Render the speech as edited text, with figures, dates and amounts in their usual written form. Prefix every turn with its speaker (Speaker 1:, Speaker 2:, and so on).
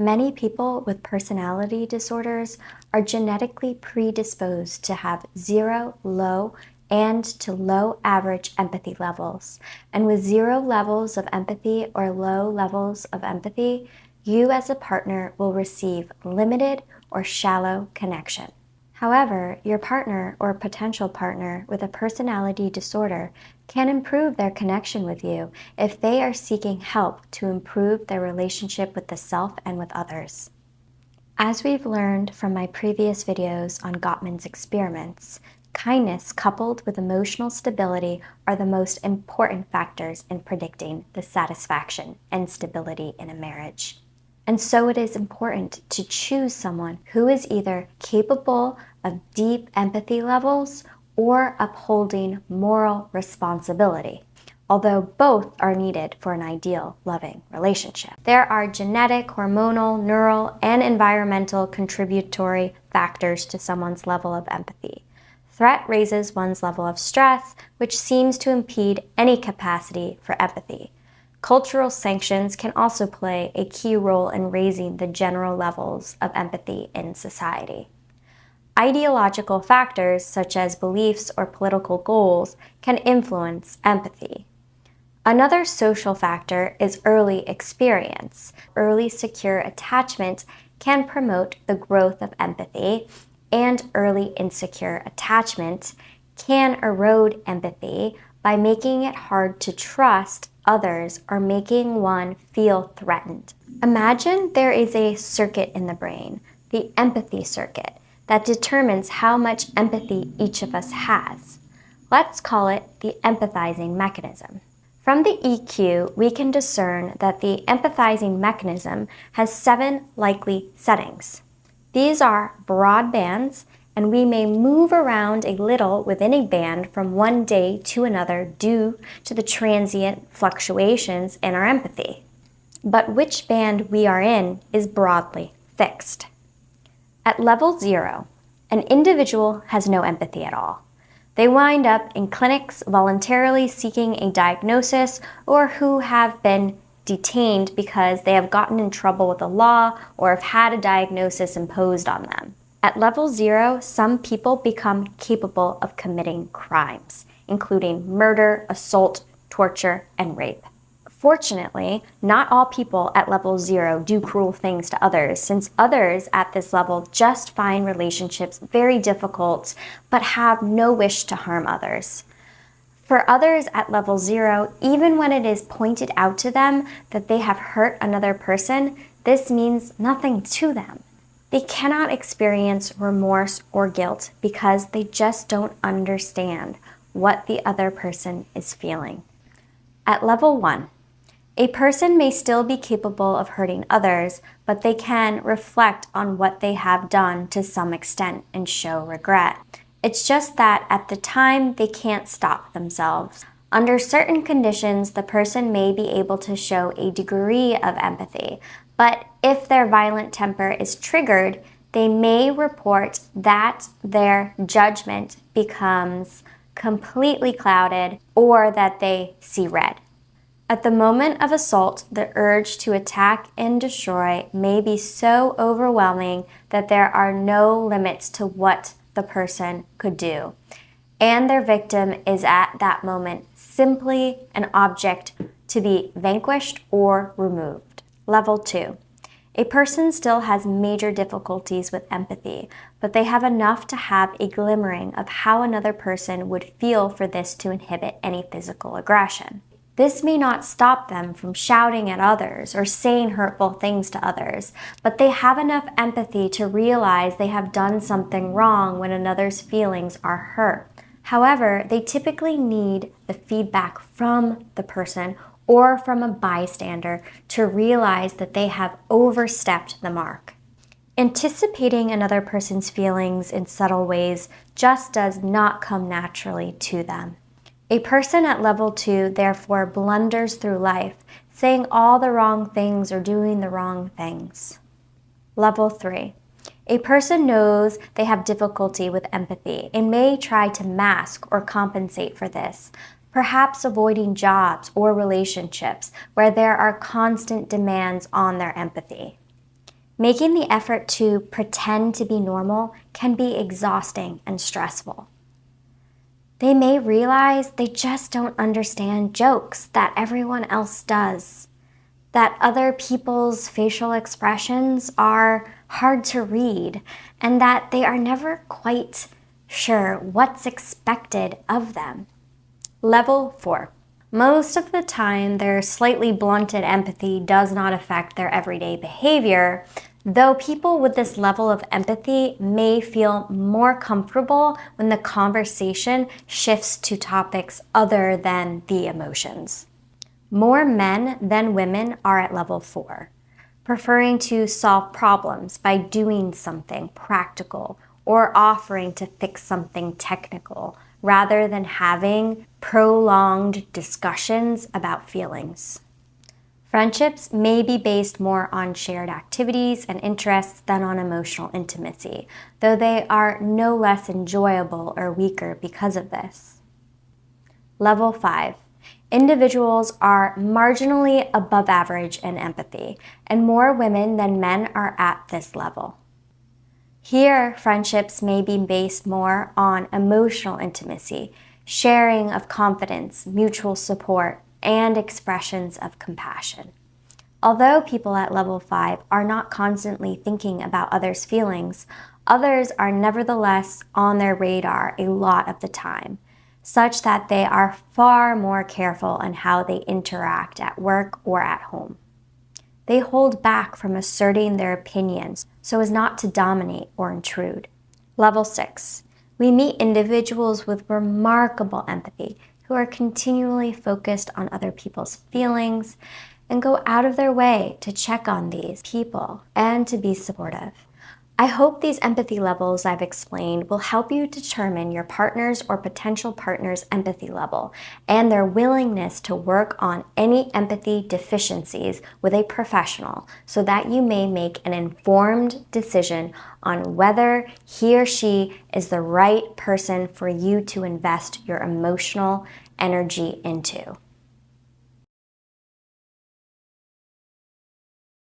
Speaker 1: Many people with personality disorders are genetically predisposed to have zero, low, and to low average empathy levels. And with zero levels of empathy or low levels of empathy, you as a partner will receive limited or shallow connection. However, your partner or potential partner with a personality disorder can improve their connection with you if they are seeking help to improve their relationship with the self and with others. As we've learned from my previous videos on Gottman's experiments, kindness coupled with emotional stability are the most important factors in predicting the satisfaction and stability in a marriage. And so it is important to choose someone who is either capable of deep empathy levels or upholding moral responsibility, although both are needed for an ideal, loving relationship. There are genetic, hormonal, neural, and environmental contributory factors to someone's level of empathy. Threat raises one's level of stress, which seems to impede any capacity for empathy. Cultural sanctions can also play a key role in raising the general levels of empathy in society. Ideological factors such as beliefs or political goals can influence empathy. Another social factor is early experience. Early secure attachment can promote the growth of empathy, and early insecure attachment can erode empathy by making it hard to trust others or making one feel threatened. Imagine there is a circuit in the brain, the empathy circuit, that determines how much empathy each of us has. Let's call it the empathizing mechanism. From the EQ, we can discern that the empathizing mechanism has 7 likely settings. These are broad bands, and we may move around a little within a band from one day to another due to the transient fluctuations in our empathy. But which band we are in is broadly fixed. At level 0, an individual has no empathy at all. They wind up in clinics voluntarily seeking a diagnosis or who have been detained because they have gotten in trouble with the law or have had a diagnosis imposed on them. At level 0, some people become capable of committing crimes, including murder, assault, torture, and rape. Fortunately, not all people at level 0 do cruel things to others, since others at this level just find relationships very difficult but have no wish to harm others. For others at level 0, even when it is pointed out to them that they have hurt another person, this means nothing to them. They cannot experience remorse or guilt because they just don't understand what the other person is feeling. At level 1, a person may still be capable of hurting others, but they can reflect on what they have done to some extent and show regret. It's just that at the time, they can't stop themselves. Under certain conditions, the person may be able to show a degree of empathy, but if their violent temper is triggered, they may report that their judgment becomes completely clouded or that they see red. At the moment of assault, the urge to attack and destroy may be so overwhelming that there are no limits to what the person could do, and their victim is at that moment simply an object to be vanquished or removed. Level 2. A person still has major difficulties with empathy, but they have enough to have a glimmering of how another person would feel for this to inhibit any physical aggression. This may not stop them from shouting at others or saying hurtful things to others, but they have enough empathy to realize they have done something wrong when another's feelings are hurt. However, they typically need the feedback from the person or from a bystander to realize that they have overstepped the mark. Anticipating another person's feelings in subtle ways just does not come naturally to them. A person at level 2 therefore blunders through life, saying all the wrong things or doing the wrong things. Level 3. A person knows they have difficulty with empathy and may try to mask or compensate for this, perhaps avoiding jobs or relationships where there are constant demands on their empathy. Making the effort to pretend to be normal can be exhausting and stressful. They may realize they just don't understand jokes that everyone else does, that other people's facial expressions are hard to read, and that they are never quite sure what's expected of them. Level 4. Most of the time, their slightly blunted empathy does not affect their everyday behavior, though people with this level of empathy may feel more comfortable when the conversation shifts to topics other than the emotions. More men than women are at level 4, preferring to solve problems by doing something practical or offering to fix something technical, rather than having prolonged discussions about feelings. Friendships may be based more on shared activities and interests than on emotional intimacy, though they are no less enjoyable or weaker because of this. Level 5. Individuals are marginally above average in empathy, and more women than men are at this level. Here, friendships may be based more on emotional intimacy, sharing of confidence, mutual support, and expressions of compassion. Although people at level 5 are not constantly thinking about others' feelings, others are nevertheless on their radar a lot of the time, such that they are far more careful in how they interact at work or at home. They hold back from asserting their opinions so as not to dominate or intrude. Level 6. We meet individuals with remarkable empathy who are continually focused on other people's feelings and go out of their way to check on these people and to be supportive. I hope these empathy levels I've explained will help you determine your partner's or potential partner's empathy level and their willingness to work on any empathy deficiencies with a professional so that you may make an informed decision on whether he or she is the right person for you to invest your emotional energy into.